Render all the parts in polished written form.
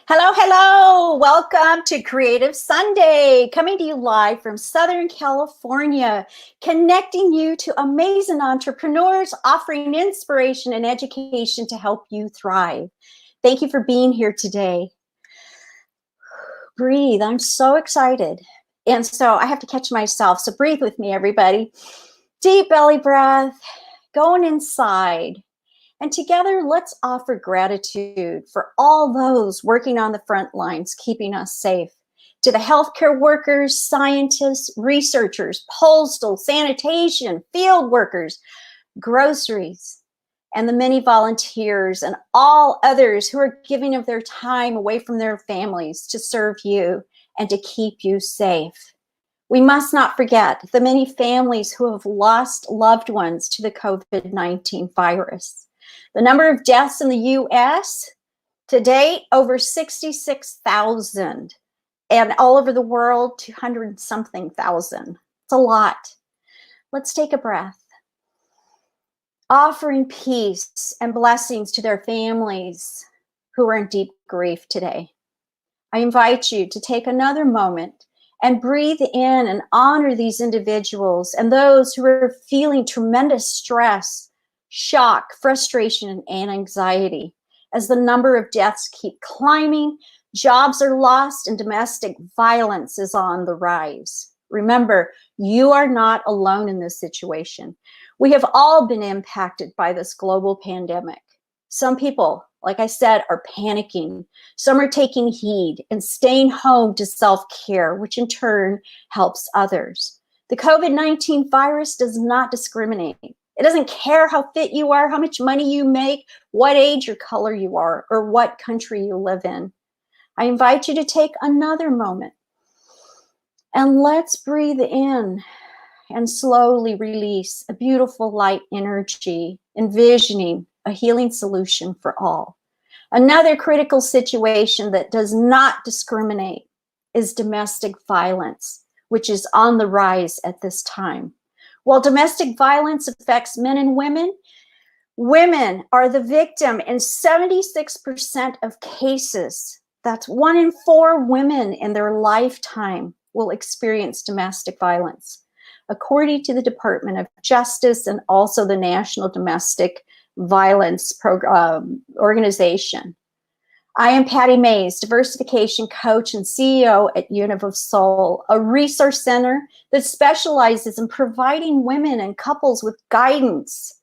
Hello, hello. Welcome to Creative Sunday, coming to you live from Southern California, connecting you to amazing entrepreneurs, offering inspiration and education to help you thrive. Thank you for being here today. Breathe. I'm so excited. And so I have to catch myself. So breathe with me, everybody. Deep belly breath, going inside. And together, let's offer gratitude for all those working on the front lines, keeping us safe. To the healthcare workers, scientists, researchers, postal, sanitation, field workers, groceries, and the many volunteers and all others who are giving of their time away from their families to serve you and to keep you safe. We must not forget the many families who have lost loved ones to the COVID-19 virus. The number of deaths in the U.S. to date, over 66,000. And all over the world, 200-something thousand. It's a lot. Let's take a breath. Offering peace and blessings to their families who are in deep grief today. I invite you to take another moment and breathe in and honor these individuals and those who are feeling tremendous stress, shock, frustration, and anxiety. As the number of deaths keep climbing, jobs are lost, and domestic violence is on the rise. Remember, you are not alone in this situation. We have all been impacted by this global pandemic. Some people, like I said, are panicking. Some are taking heed and staying home to self-care, which in turn helps others. The COVID-19 virus does not discriminate. It doesn't care how fit you are, how much money you make, what age or color you are, or what country you live in. I invite you to take another moment and let's breathe in and slowly release a beautiful light energy, envisioning a healing solution for all. Another critical situation that does not discriminate is domestic violence, which is on the rise at this time. While domestic violence affects men and women, women are the victim in 76% of cases. That's 1 in 4 women in their lifetime will experience domestic violence, according to the Department of Justice and also the National Domestic Violence Organization. I am Pati Maez, diversification coach and CEO at UNIV of Soul, a resource center that specializes in providing women and couples with guidance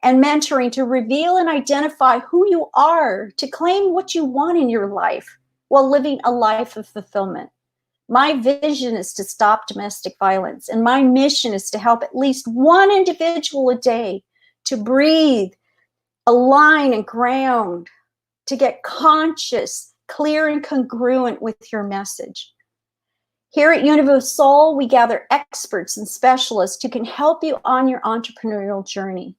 and mentoring to reveal and identify who you are, to claim what you want in your life while living a life of fulfillment. My vision is to stop domestic violence, and my mission is to help at least one individual a day to breathe, align, and ground, to get conscious, clear, and congruent with your message. Here at UNIV of Soul, we gather experts and specialists who can help you on your entrepreneurial journey.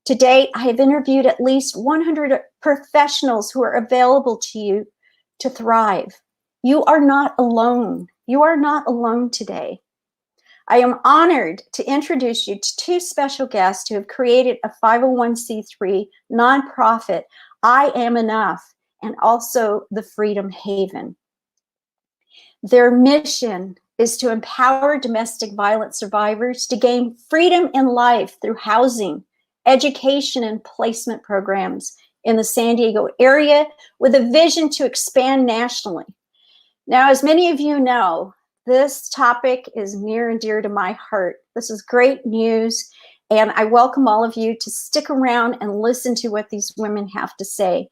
To date, I have interviewed at least 100 professionals who are available to you to thrive. You are not alone. You are not alone today. I am honored to introduce you to 2 special guests who have created a 501c3 nonprofit, I Am Enough, and also the Freedom Haven. Their mission is to empower domestic violence survivors to gain freedom in life through housing, education, and placement programs in the San Diego area, with a vision to expand nationally. Now, as many of you know, this topic is near and dear to my heart. This is great news, and I welcome all of you to stick around and listen to what these women have to say.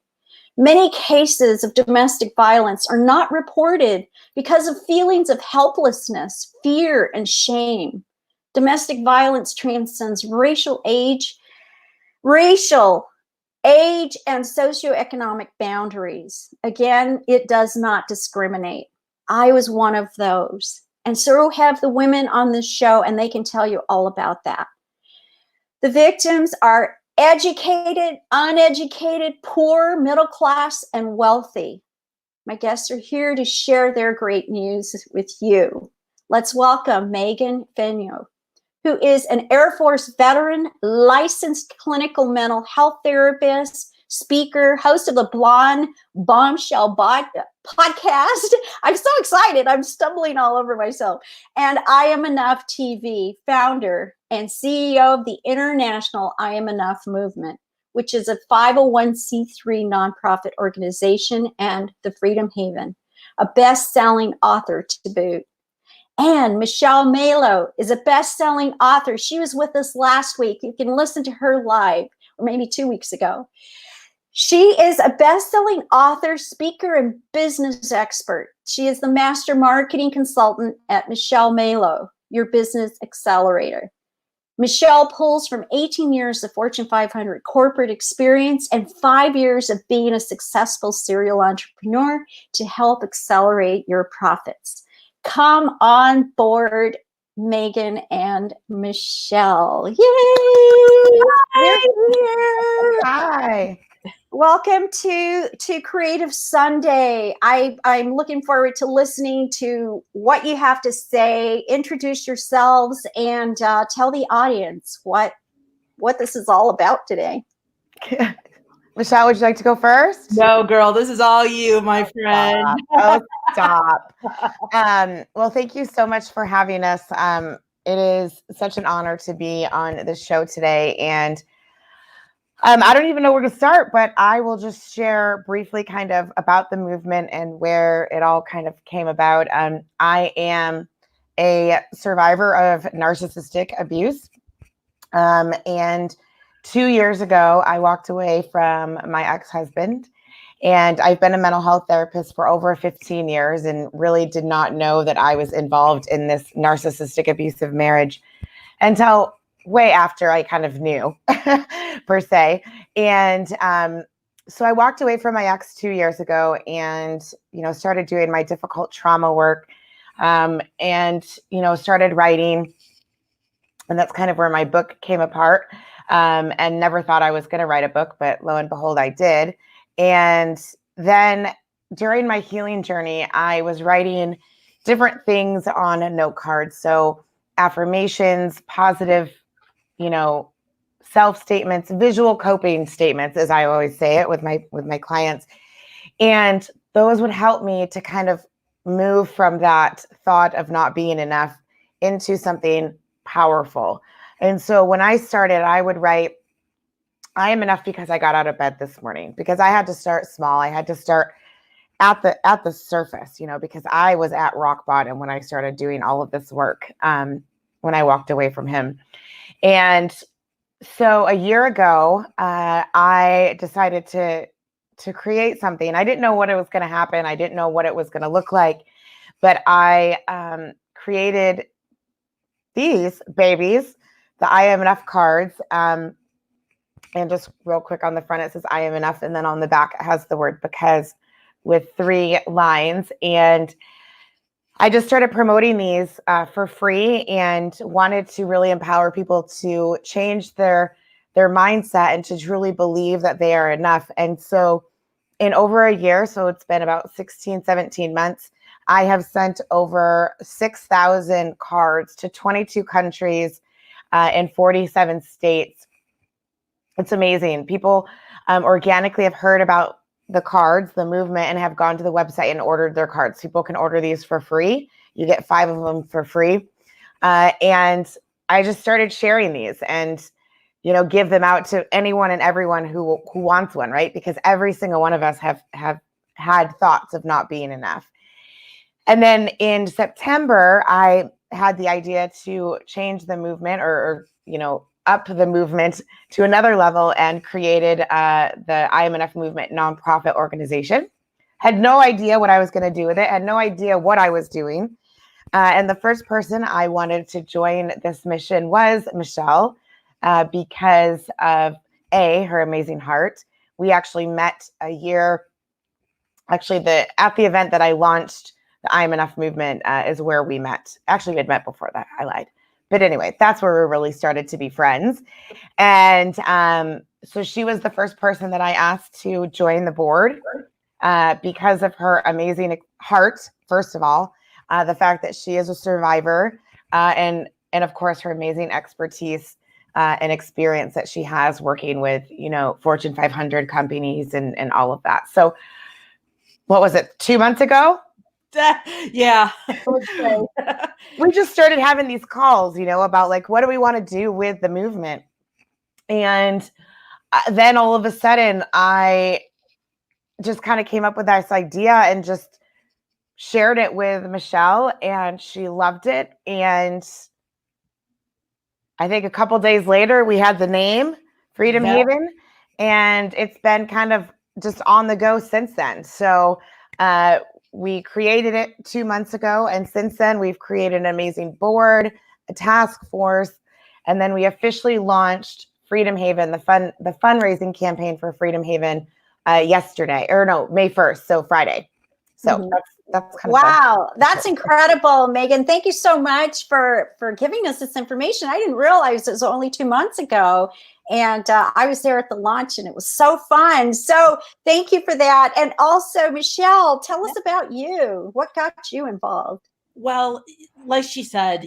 Many cases of domestic violence are not reported because of feelings of helplessness, fear, and shame. Domestic violence transcends racial age, and socioeconomic boundaries. Again, it does not discriminate. I was one of those. And so have the women on this show, and they can tell you all about that. The victims are educated, uneducated, poor, middle class, and wealthy. My guests are here to share their great news with you. Let's welcome Megan Fenyoe, who is an Air Force veteran, licensed clinical mental health therapist, speaker, host of the Blonde Bombshell podcast. I'm so excited. I'm stumbling all over myself. And I Am Enough TV, founder and CEO of the International I Am Enough movement, which is a 501c3 nonprofit organization and the Freedom Haven, a best-selling author to boot. And Michele Malo is a best-selling author. She was with us last week. You can listen to her live, or maybe 2 weeks ago. She is a best-selling author, speaker, and business expert. She is the master marketing consultant at Michele Malo, your Business Accelerator. Michele pulls from 18 years of Fortune 500 corporate experience and 5 years of being a successful serial entrepreneur to help accelerate your profits. Come on board, Megan and Michele. Yay! Hi. Welcome to Creative Sunday. I'm looking forward to listening to what you have to say. Introduce yourselves and tell the audience what this is all about today. Michele, would you like to go first? No, girl, this is all you, my friend. Stop. Well, thank you so much for having us. It is such an honor to be on the show today. And I don't even know where to start, but I will just share briefly kind of about the movement and where it all kind of came about. I am a survivor of narcissistic abuse. And 2 years ago, I walked away from my ex-husband, and I've been a mental health therapist for over 15 years and really did not know that I was involved in this narcissistic abusive marriage until way after I kind of knew, per se. And so I walked away from my ex 2 years ago and, started doing my difficult trauma work and, started writing. And that's kind of where my book came apart. And never thought I was going to write a book, but lo and behold, I did. And then during my healing journey, I was writing different things on a note card. So affirmations, positive, self-statements, visual coping statements, as I always say it with my clients. And those would help me to kind of move from that thought of not being enough into something powerful. And so when I started, I would write, I am enough because I got out of bed this morning, because I had to start small. I had to start at the surface, because I was at rock bottom when I started doing all of this work, when I walked away from him. And so a year ago, I decided to create something. I didn't know what it was going to happen. I didn't know what it was going to look like, but I created these babies, the I Am Enough cards. And just real quick, on the front, it says I am enough. And then on the back, it has the word because with 3 lines. And I just started promoting these for free and wanted to really empower people to change their mindset and to truly believe that they are enough. And so in over a year, so it's been about 16, 17 months, I have sent over 6,000 cards to 22 countries in 47 states. It's amazing. People organically have heard about the cards, the movement, and have gone to the website and ordered their cards. People can order these for free. You get 5 of them for free. And I just started sharing these and, give them out to anyone and everyone who wants one, right? Because every single one of us have had thoughts of not being enough. And then in September, I had the idea to change the movement or up the movement to another level and created the I Am Enough movement nonprofit organization. Had no idea what I was going to do with it. Had no idea what I was doing. And the first person I wanted to join this mission was Michele because of her amazing heart. We actually met a year, at the event that I launched the I Am Enough movement is where we met. Actually, we had met before that. I lied. But anyway, that's where we really started to be friends. And so she was the first person that I asked to join the board because of her amazing heart, first of all, the fact that she is a survivor, and of course, her amazing expertise and experience that she has working with, Fortune 500 companies and all of that. So what was it, 2 months ago? Yeah. We just started having these calls, about like, what do we want to do with the movement? And then all of a sudden I just kind of came up with this idea and just shared it with Michele, and she loved it. And I think a couple days later, we had the name Freedom Haven, and it's been kind of just on the go since then. So we created it 2 months ago, and since then we've created an amazing board, a task force, and then we officially launched Freedom Haven, the fundraising campaign for Freedom Haven yesterday, or no, May 1st, so Friday. So that's kind of wow, that's incredible, Megan. Thank you so much for giving us this information. I didn't realize it was only 2 months ago, and I was there at the launch, and it was so fun. So thank you for that. And also, Michele, tell us about you. What got you involved? Well, like she said,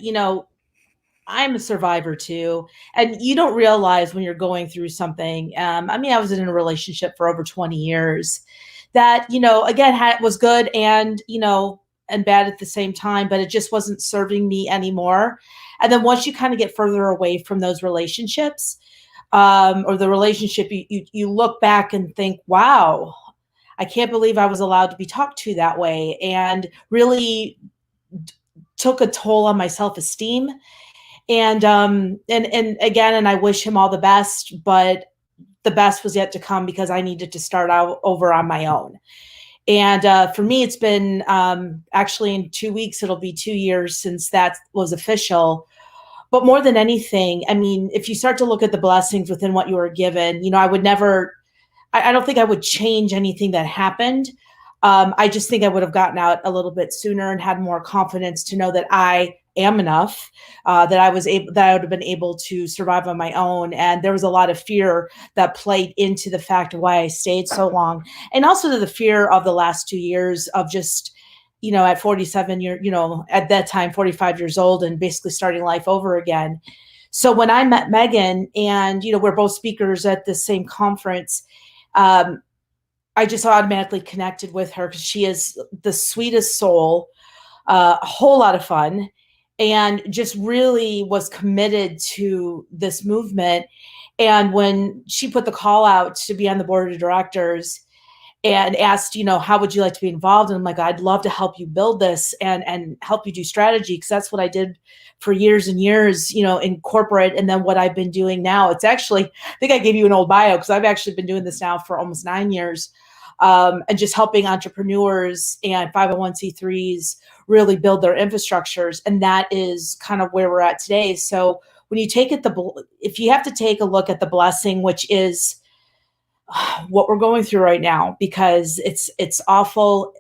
I'm a survivor too. And you don't realize when you're going through something. I was in a relationship for over 20 years that, again, was good and, and bad at the same time, but it just wasn't serving me anymore. And then once you kind of get further away from those relationships, or the relationship, you look back and think, wow, I can't believe I was allowed to be talked to that way, and really took a toll on my self-esteem. And again, and I wish him all the best, but the best was yet to come because I needed to start out over on my own. And for me, it's been actually in 2 weeks, it'll be 2 years since that was official. But more than anything, if you start to look at the blessings within what you were given, I would never, I don't think I would change anything that happened. I just think I would have gotten out a little bit sooner and had more confidence to know that I am enough, that I would have been able to survive on my own. And there was a lot of fear that played into the fact of why I stayed so long. And also to the fear of the last 2 years of just, at 47 at that time, 45 years old, and basically starting life over again. So when I met Megan, and, we're both speakers at the same conference, I just automatically connected with her because she is the sweetest soul, a whole lot of fun, and just really was committed to this movement. And when she put the call out to be on the board of directors and asked, how would you like to be involved? And I'm like, I'd love to help you build this and help you do strategy, because that's what I did for years and years, in corporate. And then what I've been doing now, it's actually, I think I gave you an old bio, because I've actually been doing this now for almost 9 years, and just helping entrepreneurs and 501c3s really build their infrastructures. And that is kind of where we're at today. So when you take it, if you have to take a look at the blessing, which is what we're going through right now, because it's awful.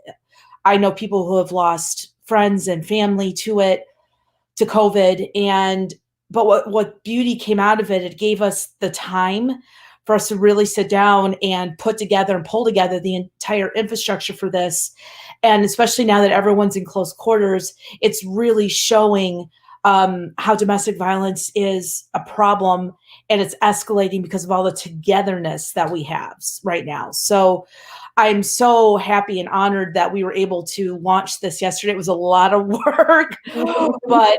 I know people who have lost friends and family to COVID, but what beauty came out of it, it gave us the time for us to really sit down and put together and pull together the entire infrastructure for this. And especially now that everyone's in close quarters, it's really showing how domestic violence is a problem, and it's escalating because of all the togetherness that we have right now. So I'm so happy and honored that we were able to launch this yesterday. It was a lot of work, but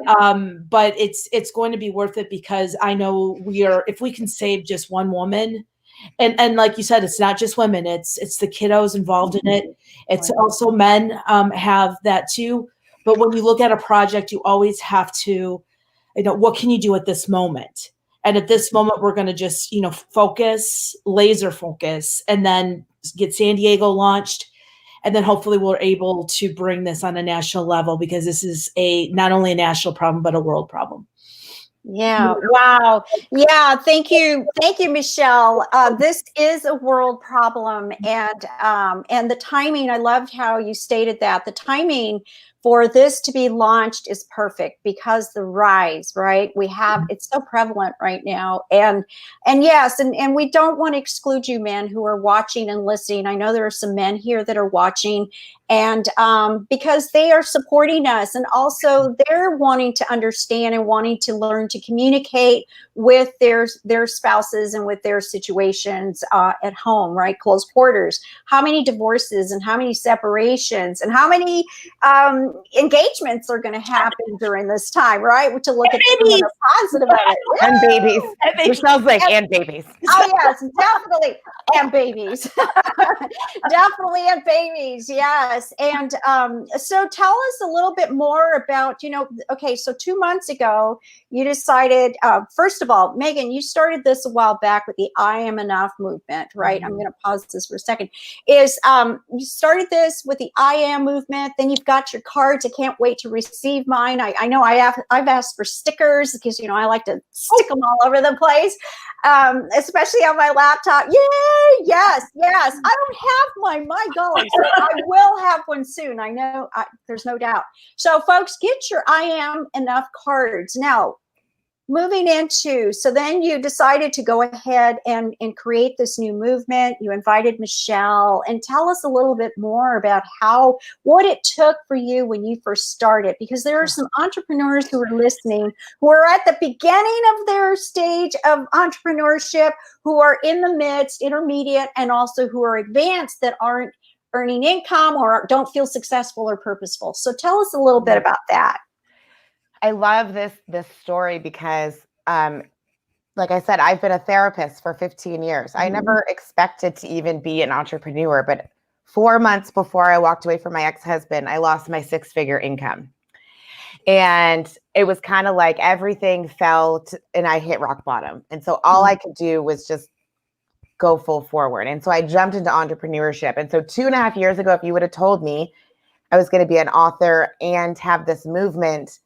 it's going to be worth it, because I know if we can save just one woman, and like you said, it's not just women, it's the kiddos involved in it. It's also men have that too. But when you look at a project, you always have to, what can you do at this moment? And at this moment, we're going to just, focus, laser focus, and then get San Diego launched. And then hopefully we're able to bring this on a national level, because this is not only a national problem, but a world problem. Yeah. Wow. Yeah. Thank you. Thank you, Michele. This is a world problem. And the timing, I loved how you stated that. The timing for this to be launched is perfect, because the rise, right? It's so prevalent right now. And yes, and we don't want to exclude you men who are watching and listening. I know there are some men here that are watching, and because they are supporting us, and also they're wanting to understand and wanting to learn to communicate with their spouses and with their situations at home, right? Close quarters. How many divorces and how many separations and how many engagements are going to happen during this time, right? To look at the positive of it. And babies. Michelle's like, and babies. Oh, yes, definitely. And babies. Definitely and babies. Yes. And so tell us a little bit more about, okay, so 2 months ago, you decided, first of all, Megan, you started this a while back with the I Am Enough movement, right? Mm-hmm. I'm going to pause this for a second. You started this with the I Am movement. Then you've got your cards. I can't wait to receive mine. I know I've asked for stickers because, I like to stick them all over the place. Especially on my laptop. Yay! Yes. I don't have my golly. So I will have one soon. I know there's no doubt. So folks, get your I Am Enough cards. Now, moving into, so then you decided to go ahead and create this new movement. You invited Michele, and tell us a little bit more about what it took for you when you first started, because there are some entrepreneurs who are listening who are at the beginning of their stage of entrepreneurship, who are in the midst, intermediate, and also who are advanced that aren't earning income or don't feel successful or purposeful. So tell us a little bit about that. I love this story because, like I said, I've been a therapist for 15 years. I never expected to even be an entrepreneur, but 4 months before I walked away from my ex-husband, I lost my 6-figure income. And it was kind of like everything fell and I hit rock bottom. And so all I could do was just go full forward. And so I jumped into entrepreneurship. And so 2.5 years ago, if you would have told me I was going to be an author and have this movement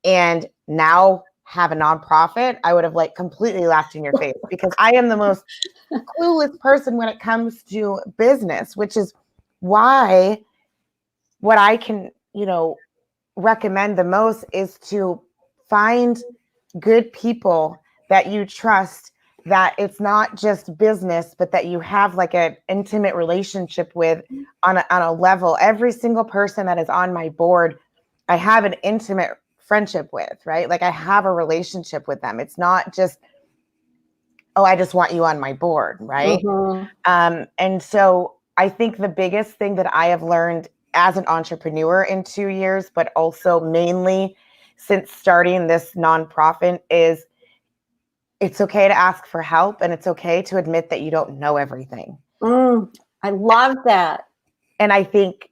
and now have a nonprofit, I would have completely laughed in your face, because I am the most clueless person when it comes to business, which is why what I can, recommend the most is to find good people that you trust, that it's not just business, but that you have an intimate relationship with on a level. Every single person that is on my board, I have an intimate friendship with, right? I have a relationship with them. It's not just, oh, I just want you on my board, right? And so I think the biggest thing that I have learned as an entrepreneur in 2 years, but also mainly since starting this nonprofit, is it's okay to ask for help, and it's okay to admit that you don't know everything. I love that. And I think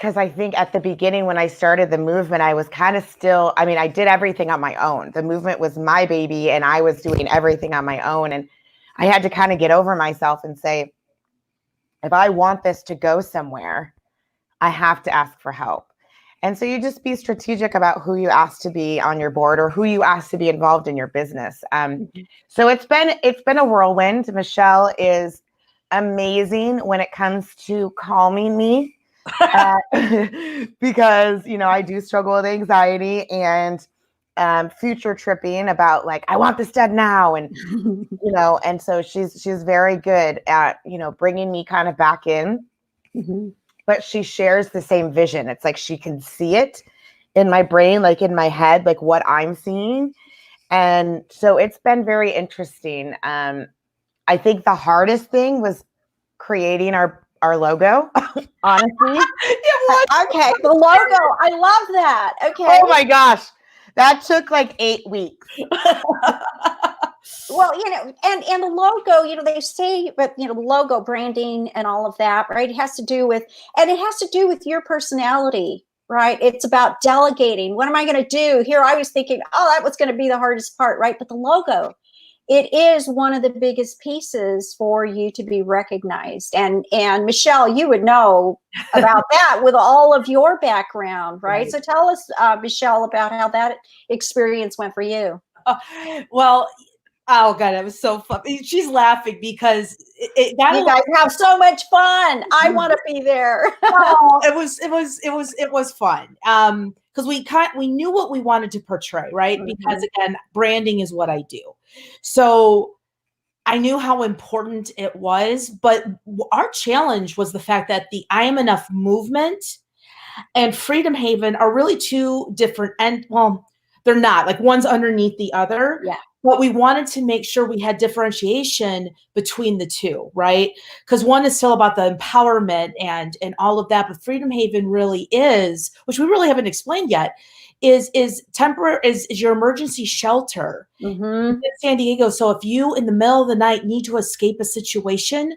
at the beginning when I started the movement, I was kind of still, I did everything on my own. The movement was my baby and I was doing everything on my own. And I had to kind of get over myself and say, if I want this to go somewhere, I have to ask for help. And so you just be strategic about who you ask to be on your board or who you ask to be involved in your business. So it's been a whirlwind. Michele is amazing when it comes to calming me. Because I do struggle with anxiety and future tripping about I want this done now, and and so she's very good at bringing me kind of back in. But she shares the same vision. It's she can see it in my brain, in my head, what I'm seeing. And so it's been very interesting. I think the hardest thing was creating our logo, honestly. Okay, the logo. I love that. Okay. Oh my gosh. That took 8 weeks. Well, and the logo, they say, but logo branding and all of that, right? It has to do with your personality, right? It's about delegating. What am I going to do here? I was thinking, that was going to be the hardest part, right? But the logo, it is one of the biggest pieces for you to be recognized. And Michele, you would know about that with all of your background, right? So tell us, Michele, about how that experience went for you. Well, oh God, it was so fun. She's laughing because you guys have so much fun. I want to be there. It was fun. Because we knew what we wanted to portray, right? Because again, branding is what I do. So I knew how important it was, but our challenge was the fact that the I Am Enough movement and Freedom Haven are really two different, and They're not, like, one's underneath the other. Yeah. But we wanted to make sure we had differentiation between the two, right? Because one is still about the empowerment and all of that, but Freedom Haven really is, which we really haven't explained yet, is temporary, is your emergency shelter in San Diego. So if you in the middle of the night need to escape a situation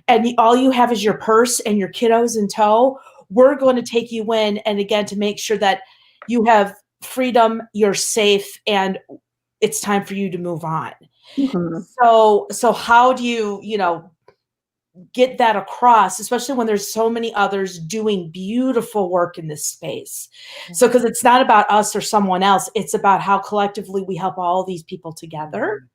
and all you have is your purse and your kiddos in tow, we're going to take you in, and again, to make sure that you have freedom, you're safe, and it's time for you to move on. So how do you know, get that across, especially when there's so many others doing beautiful work in this space? So, because it's not about us or someone else, it's about how collectively we help all these people together.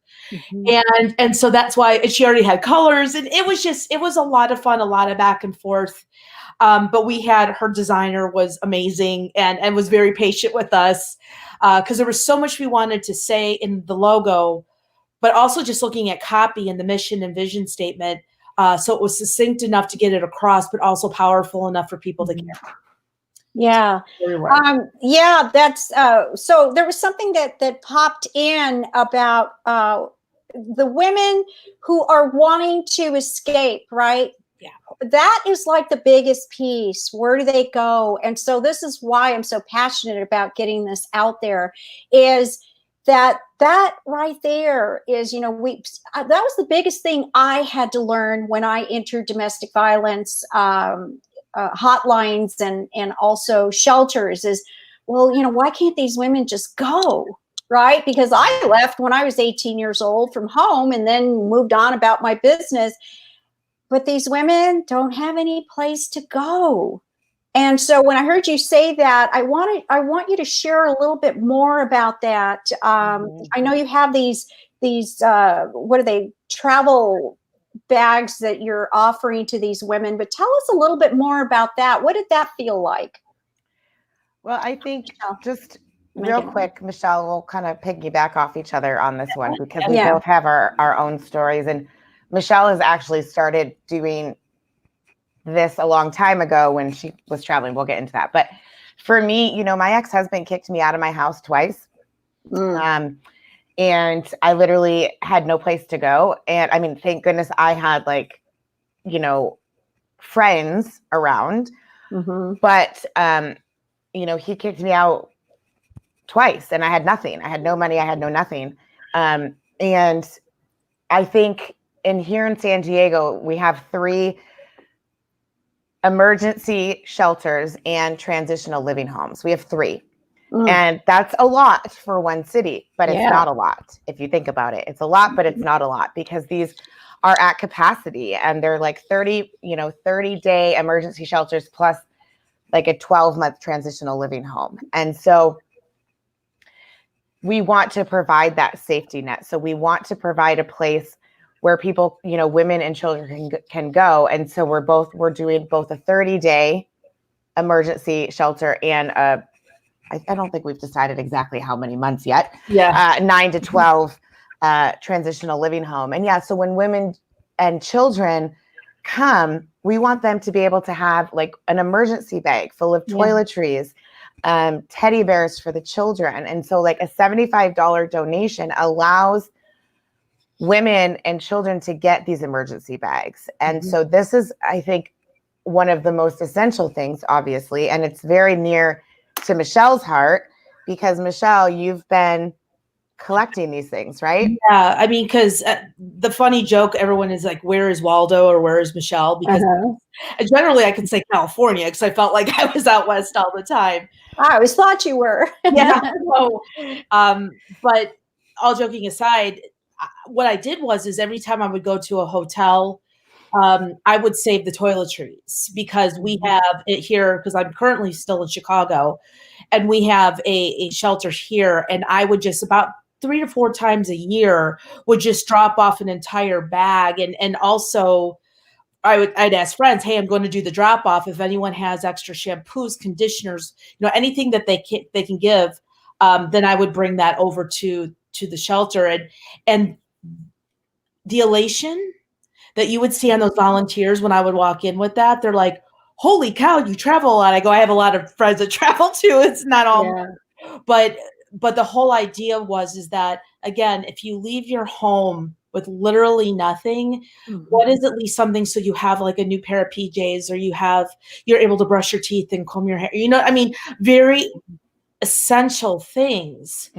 And so that's why, and she already had colors, and it was a lot of fun, a lot of back and forth. But we had, her designer was amazing and was very patient with us, because there was so much we wanted to say in the logo, but also just looking at copy and the mission and vision statement. So it was succinct enough to get it across, but also powerful enough for people to care. Yeah. Yeah, that's so there was something that popped in about the women who are wanting to escape, right? Yeah. That is like the biggest piece. Where do they go? And so this is why I'm so passionate about getting this out there, is that right there is, you know, that was the biggest thing I had to learn when I entered domestic violence hotlines and also shelters is, well, you know, why can't these women just go? Right? Because I left when I was 18 years old from home and then moved on about my business. But these women don't have any place to go. And so when I heard you say that, I want you to share a little bit more about that. I know you have these what are they, travel bags that you're offering to these women, but tell us a little bit more about that. What did that feel like? Well, I think just real quick, Michelle, we'll kind of piggyback off each other on this one, because we both have our own stories. And Michelle has actually started doing this a long time ago when she was traveling. We'll get into that. But for me, you know, my ex-husband kicked me out of my house twice. And I literally had no place to go. And I mean, thank goodness I had, like, you know, friends around. But, you know, he kicked me out twice and I had nothing. I had no money. I had no nothing. And I think here in San Diego, we have 3 emergency shelters and transitional living homes. We have 3. And that's a lot for one city, but it's not a lot. If you think about it, it's a lot, but it's not a lot, because these are at capacity and they're like 30-day emergency shelters plus like a 12-month transitional living home. And so we want to provide that safety net. So we want to provide a place where people, you know, women and children can go. And so we're doing both a 30-day emergency shelter and I don't think we've decided exactly how many months yet. 9 to 12 transitional living home. And so when women and children come, we want them to be able to have like an emergency bag full of toiletries, teddy bears for the children. And so like a $75 donation allows women and children to get these emergency bags. And so this is, I think, one of the most essential things, obviously, and it's very near to Michelle's heart, because Michele, you've been collecting these things, right? Yeah, I mean, because the funny joke, everyone is like, where is Waldo or where is Michele? Because generally I can say California, because I felt like I was out west all the time. I always thought you were. But all joking aside, what I did is every time I would go to a hotel, I would save the toiletries, because we have it here, because I'm currently still in Chicago, and we have a shelter here, and I would just about 3 to 4 times a year would just drop off an entire bag. And also I'd ask friends, hey, I'm going to do the drop off. If anyone has extra shampoos, conditioners, you know, anything that they can give, then I would bring that over to the shelter. And the elation that you would see on those volunteers when I would walk in with that, they're like, holy cow, you travel a lot. I go, I have a lot of friends that travel too. It's not all, but but the whole idea is that, again, if you leave your home with literally nothing, what is at least something, so you have like a new pair of PJs, or you're able to brush your teeth and comb your hair, I mean, very essential things.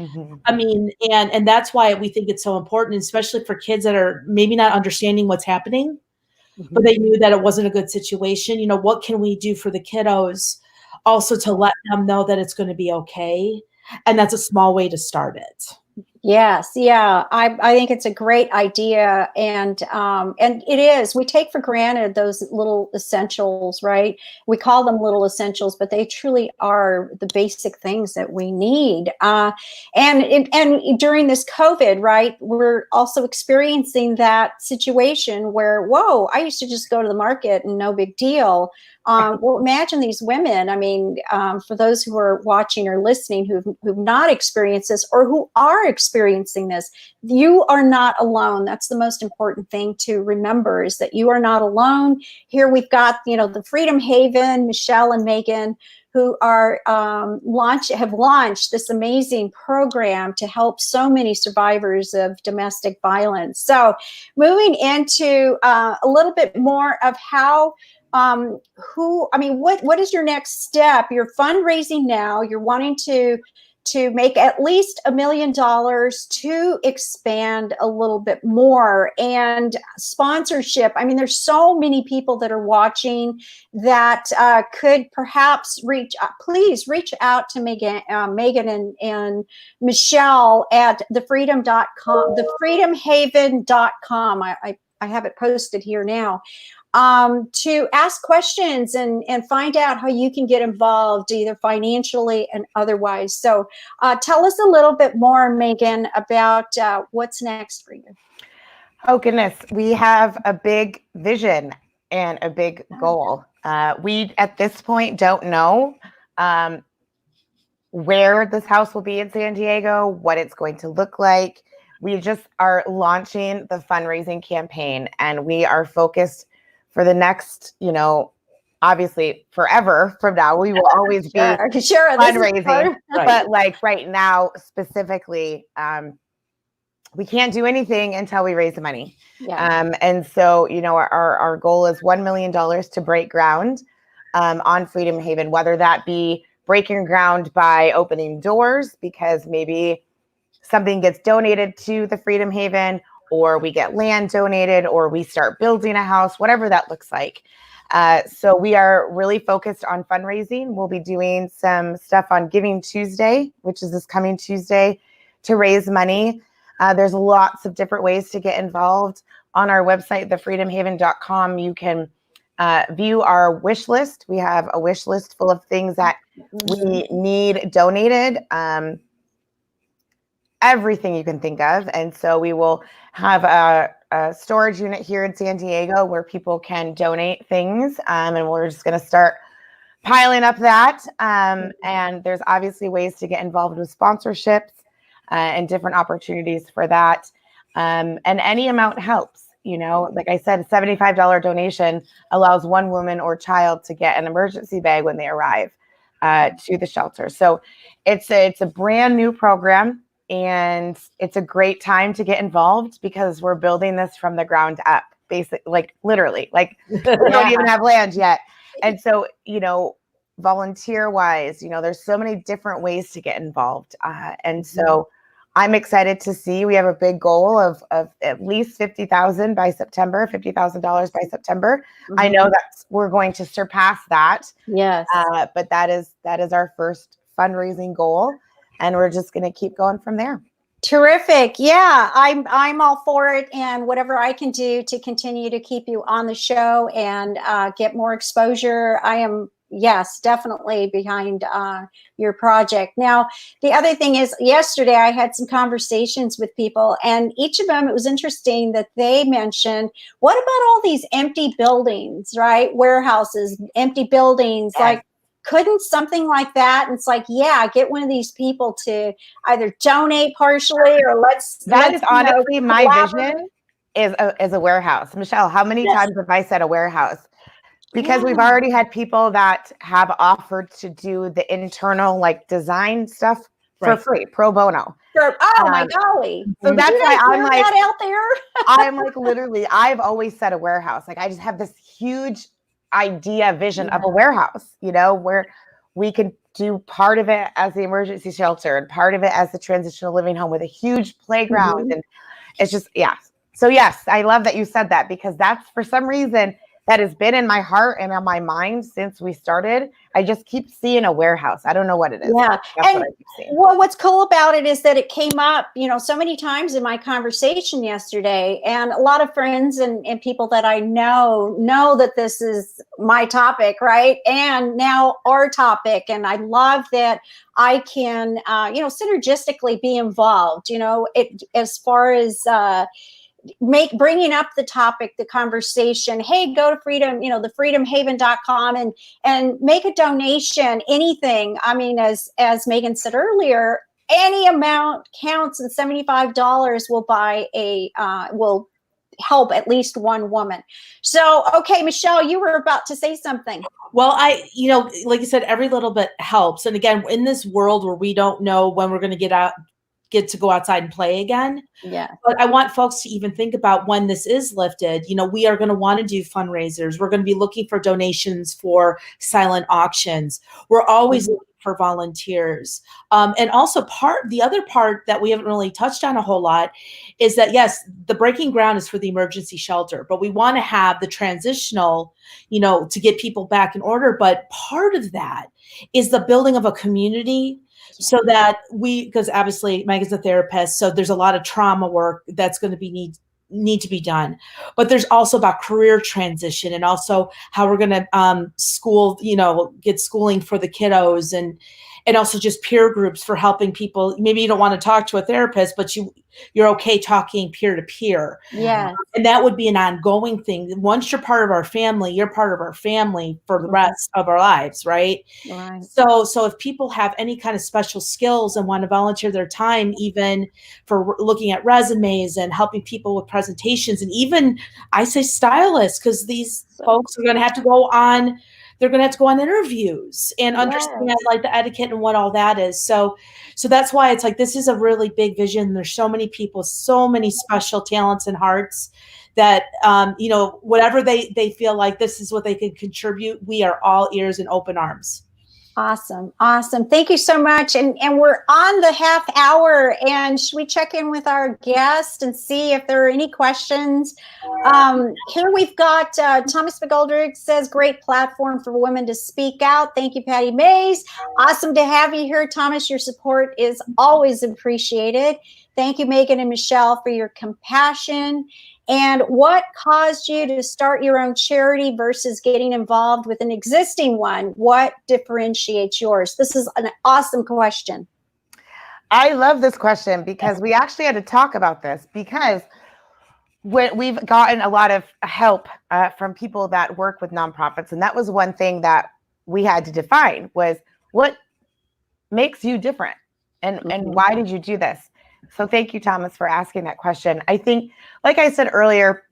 I mean, and that's why we think it's so important, especially for kids that are maybe not understanding what's happening, but they knew that it wasn't a good situation. What can we do for the kiddos also to let them know that it's going to be okay? And that's a small way to start it. Yes, yeah, I think it's a great idea, and it is. We take for granted those little essentials, right? We call them little essentials, but they truly are the basic things that we need. And during this COVID, right, we're also experiencing that situation where, whoa, I used to just go to the market and no big deal. Well, imagine these women. I mean, for those who are watching or listening who've not experienced this, or who are experiencing this, you are not alone. That's the most important thing to remember, is that you are not alone. Here we've got, the Freedom Haven, Michele and Megan, who are have launched this amazing program to help so many survivors of domestic violence. So moving into a little bit more of how what is your next step? You're fundraising now. You're wanting to make at least $1 million to expand a little bit more, and sponsorship. I mean, there's so many people that are watching that could perhaps please reach out to Megan and Michele at thefreedomhaven.com. I have it posted here now. To ask questions and find out how you can get involved, either financially and otherwise. So tell us a little bit more, Megan, about what's next for you. Oh, goodness. We have a big vision and a big goal. We, at this point, don't know where this house will be in San Diego, what it's going to look like. We just are launching the fundraising campaign, and we are focused for the next, obviously forever from now. We will always be fundraising, but like right now specifically, we can't do anything until we raise the money. Yeah. And so, our goal is $1 million to break ground on Freedom Haven, whether that be breaking ground by opening doors because maybe something gets donated to the Freedom Haven, or we get land donated, or we start building a house, whatever that looks like. So we are really focused on fundraising. We'll be doing some stuff on Giving Tuesday, which is this coming Tuesday, to raise money. There's lots of different ways to get involved. On our website, thefreedomhaven.com, you can view our wish list. We have a wish list full of things that we need donated. Everything you can think of. And so we will have a storage unit here in San Diego where people can donate things. And we're just going to start piling up that. And there's obviously ways to get involved with sponsorships and different opportunities for that. And any amount helps. Like I said, a $75 donation allows one woman or child to get an emergency bag when they arrive to the shelter. So it's a brand new program. And it's a great time to get involved because we're building this from the ground up, basically, like literally, like we don't even have land yet. And so, volunteer wise, there's so many different ways to get involved. And so I'm excited to see, we have a big goal of at least $50,000 by September, $50,000 by September. I know that we're going to surpass that. Yes. But that is our first fundraising goal. And we're just going to keep going from there. Terrific. Yeah, I'm all for it. And whatever I can do to continue to keep you on the show and get more exposure, I am, yes, definitely behind your project. Now, the other thing is, yesterday I had some conversations with people, and each of them, it was interesting that they mentioned, what about all these empty buildings, right? Warehouses, empty buildings, like, couldn't something like that? And it's like, yeah, get one of these people to either donate partially or let's honestly my vision is a warehouse. Michele, how many times have I said a warehouse? Because we've already had people that have offered to do the internal design stuff for free, pro bono. Oh my golly. So that's you why guys I'm hear like, that out there? I'm like, literally, I've always said a warehouse. Like, I just have this huge idea, vision of a warehouse, you know, where we can do part of it as the emergency shelter and part of it as the transitional living home with a huge playground. And it's just, yeah. So yes, I love that you said that, because that's, for some reason, that has been in my heart and on my mind since we started. I just keep seeing a warehouse. I don't know what it is. Yeah. That's And what I keep seeing. well, what's cool about it is that it came up, you know, so many times in my conversation yesterday, and a lot of friends and people that I know that this is my topic, right? And now our topic. And I love that I can, you know, synergistically be involved, you know, as far as, bringing up the topic, the conversation. Hey, go to freedom, you know, the freedomhaven.com and make a donation, anything. I mean, as Megan said earlier, any amount counts, and $75 will help at least one woman. So, okay, Michele, you were about to say something. Well, you know, like you said, every little bit helps. And again, in this world where we don't know when we're going to get to go outside and play again. Yeah. But I want folks to even think about when this is lifted. You know, we are going to want to do fundraisers. We're going to be looking for donations for silent auctions. We're always looking for volunteers. And also the other part that we haven't really touched on a whole lot is that, yes, the breaking ground is for the emergency shelter, but we want to have the transitional, you know, to get people back in order. But part of that is the building of a community, so that because obviously Megan's a therapist, so there's a lot of trauma work that's going to be need to be done. But there's also about career transition, and also how we're going to school, you know, get schooling for the kiddos, and also just peer groups for helping people. Maybe you don't want to talk to a therapist, but you're okay talking peer to peer. Yeah. And that would be an ongoing thing. Once you're part of our family, you're part of our family for the rest of our lives, right? Right. So if people have any kind of special skills and want to volunteer their time, even for looking at resumes and helping people with presentations, and even I say stylists, because these folks are going to have to go on. They're going to have to go on interviews and understand like the etiquette and what all that is. So that's why it's like, this is a really big vision. There's so many people, so many special talents and hearts that, you know, whatever they feel like this is what they can contribute. We are all ears and open arms. Awesome. Thank you so much. And we're on the half hour, and should we check in with our guest and see if there are any questions? Here we've got Thomas McGoldrick says, great platform for women to speak out. Thank you, Pati Maez. Awesome to have you here, Thomas. Your support is always appreciated. Thank you, Megan and Michele, for your compassion. And what caused you to start your own charity versus getting involved with an existing one? What differentiates yours? This is an awesome question. I love this question, because we actually had to talk about this, because we've gotten a lot of help from people that work with nonprofits. And that was one thing that we had to define, was what makes you different, and why did you do this? So thank you, Thomas, for asking that question. I think, like I said earlier,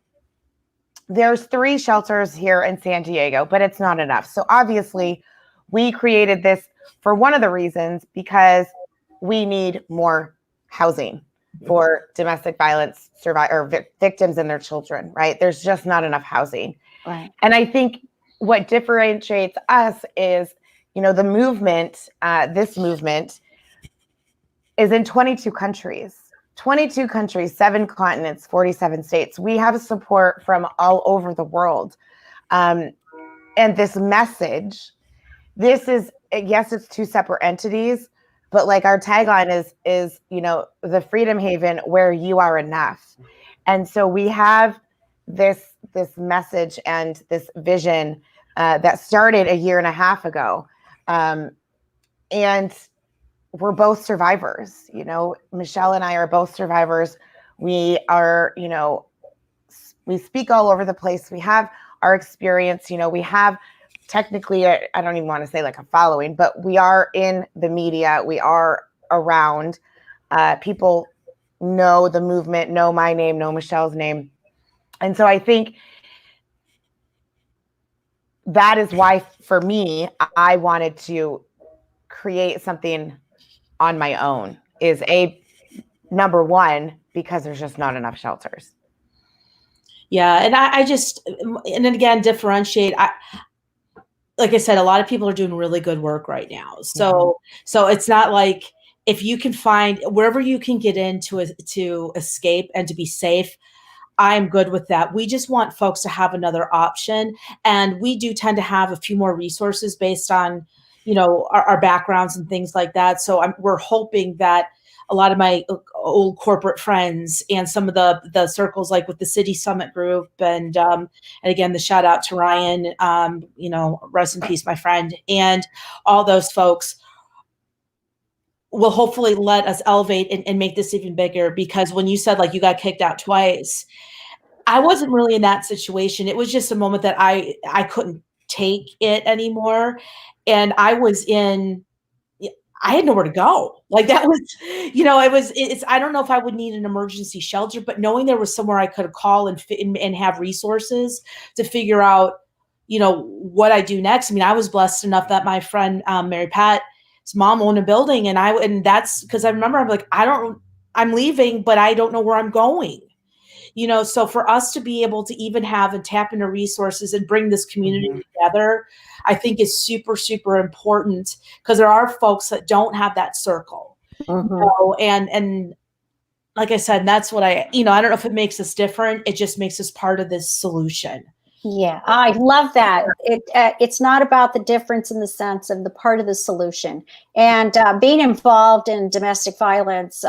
there's 3 shelters here in San Diego, but it's not enough. So obviously we created this for one of the reasons, because we need more housing for domestic violence victims and their children, right? There's just not enough housing. Right. And I think what differentiates us is, you know, the movement, this movement is in 22 countries, 7 continents, 47 states. We have support from all over the world. And this message, this is, yes, it's 2 separate entities, but like our tagline is, you know, the Freedom Haven where you are enough. And so we have this message and this vision that started a year and a half ago. And we're both survivors. You know, Michele and I are both survivors. We are, you know, we speak all over the place. We have our experience, you know, we have technically, I don't even want to say like a following, but we are in the media. We are around. People know the movement, know my name, know Michelle's name. And so I think that is why, for me, I wanted to create something on my own is number one, because there's just not enough shelters. Yeah. And I just, and then again, differentiate. Like I said, a lot of people are doing really good work right now. So it's not like, if you can find wherever you can get in to escape and to be safe, I'm good with that. We just want folks to have another option. And we do tend to have a few more resources based on, our backgrounds and things like that. So we're hoping that a lot of my old corporate friends and some of the circles, like with the City Summit group, and again, the shout out to Ryan, rest in peace, my friend, and all those folks will hopefully let us elevate and make this even bigger. Because when you said, like, you got kicked out twice, I wasn't really in that situation. It was just a moment that I couldn't take it anymore. And I had nowhere to go. Like, that was, I don't know if I would need an emergency shelter, but knowing there was somewhere I could call and have resources to figure out, what I do next. I mean, I was blessed enough that my friend, Mary Pat's mom owned a building, and that's because I remember I'm like, I'm leaving, but I don't know where I'm going. So for us to be able to even have and tap into resources and bring this community together, I think is super, super important, because there are folks that don't have that circle. And like I said, that's what I don't know if it makes us different. It just makes us part of this solution. Yeah, I love that. It's not about the difference in the sense of the part of the solution. And being involved in domestic violence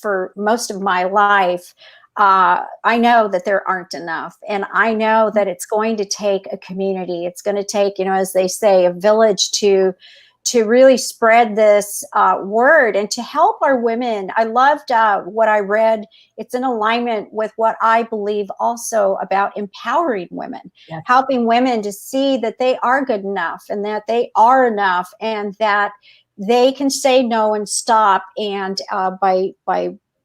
for most of my life, I know that there aren't enough. And I know that it's going to take a community. It's going to take, as they say, a village to really spread this word and to help our women. I loved what I read. It's in alignment with what I believe also about empowering women, helping women to see that they are good enough and that they are enough and that they can say no and stop. And by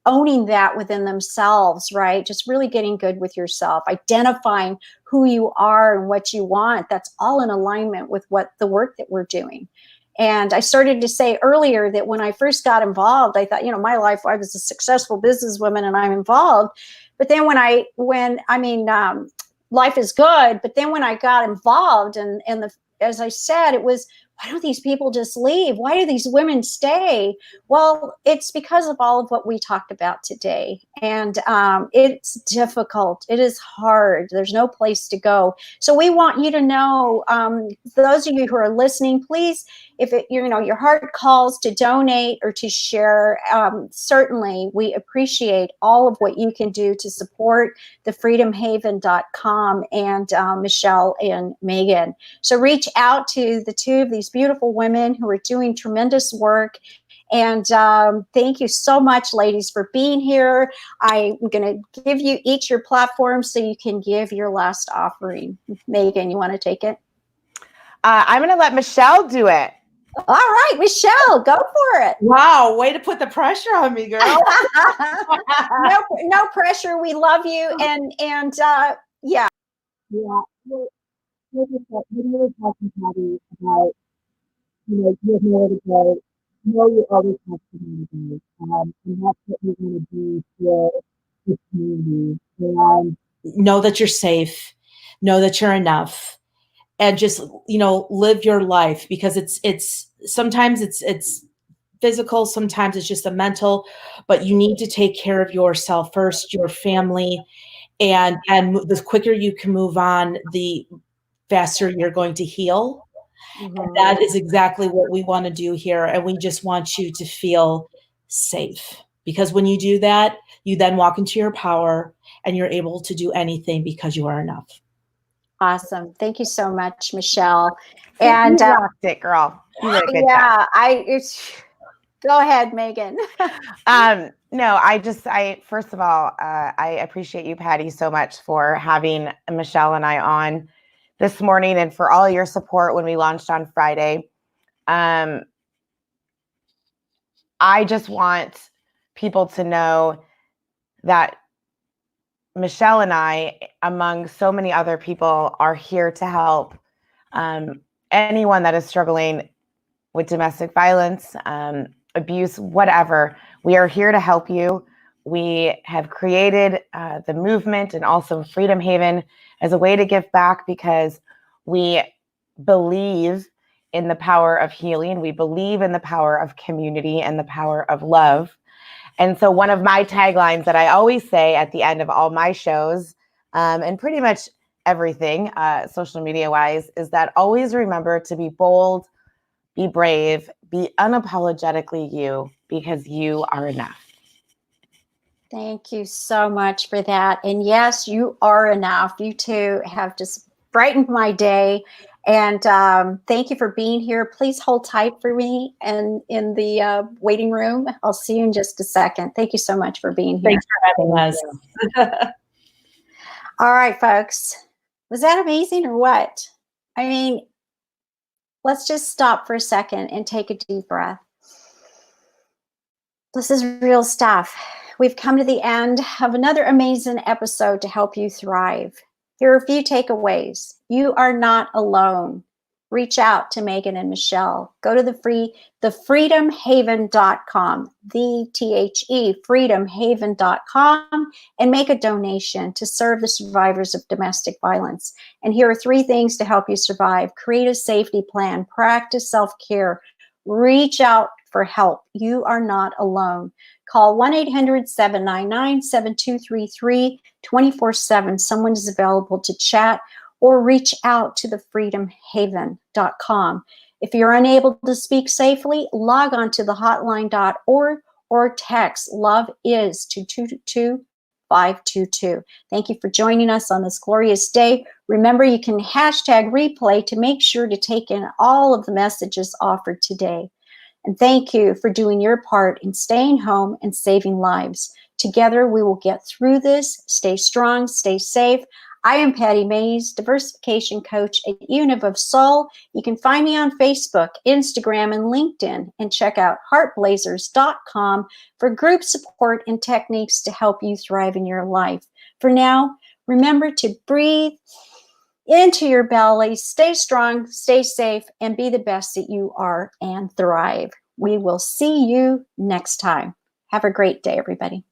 owning that within themselves, right? Just really getting good with yourself, identifying who you are and what you want. That's all in alignment with what the work that we're doing. And I started to say earlier that when I first got involved, I thought, my life, I was a successful businesswoman and I'm involved. But then life is good. But then when I got involved as I said, it was, why don't these people just leave? Why do these women stay? Well, it's because of all of what we talked about today. And it's difficult. It is hard. There's no place to go. So we want you to know, those of you who are listening, please, if your heart calls to donate or to share, certainly we appreciate all of what you can do to support thefreedomhaven.com and Michele and Megan. So reach out to the two of these beautiful women who are doing tremendous work. And thank you so much, ladies, for being here. I'm going to give you each your platform so you can give your last offering. Megan, you want to take it? I'm going to let Michele do it. All right, Michele, go for it. Wow, way to put the pressure on me, girl. No pressure. We love you, and yeah. Yeah. We're really talking, Patty, about, you have nowhere to go. You always have somewhere to go. And that's what we want to do for the community. And know that you're safe. Know that you're enough. And just, live your life, because it's sometimes it's physical, sometimes it's just a mental, but you need to take care of yourself first, your family, and the quicker you can move on, the faster you're going to heal. And that is exactly what we want to do here. And we just want you to feel safe, because when you do that, you then walk into your power and you're able to do anything because you are enough. Awesome. Thank you so much, Michele. And you rocked it, girl. You did a good job. Go ahead, Megan. No, I first of all, I appreciate you, Patty, so much for having Michele and I on this morning and for all your support when we launched on Friday. I just want people to know that Michele and I, among so many other people, are here to help anyone that is struggling with domestic violence, abuse, whatever. We are here to help you. We have created the movement and also Freedom Haven as a way to give back because we believe in the power of healing. We believe in the power of community and the power of love. And so one of my taglines that I always say at the end of all my shows, and pretty much everything social media wise, is that always remember to be bold, be brave, be unapologetically you, because you are enough. Thank you so much for that. And yes, you are enough. You two have just brightened my day. And thank you for being here. Please hold tight for me and in the waiting room. I'll see you in just a second. Thank you so much for being here. Thanks for having us. All right, folks. Was that amazing or what? I mean, let's just stop for a second and take a deep breath. This is real stuff. We've come to the end of another amazing episode to help you thrive. Here are a few takeaways. You are not alone. Reach out to Megan and Michele. Go to thefreedomhaven.com, freedomhaven.com, and make a donation to serve the survivors of domestic violence. And here are 3 things to help you survive. Create a safety plan, practice self-care, reach out for help. You are not alone. Call 1-800-799-7233 24/7. Someone is available to chat, or reach out to thefreedomhaven.com. If you're unable to speak safely, log on to thehotline.org or text LOVE IS to 222-522. Thank you for joining us on this glorious day. Remember, you can hashtag replay to make sure to take in all of the messages offered today. And thank you for doing your part in staying home and saving lives. Together, we will get through this. Stay strong, stay safe. I am Pati Maez, diversification coach at UNIV of Soul. You can find me on Facebook, Instagram, and LinkedIn, and check out heartblazers.com for group support and techniques to help you thrive in your life. For now, remember to breathe into your belly, stay strong, stay safe, and be the best that you are and thrive. We will see you next time. Have a great day, everybody.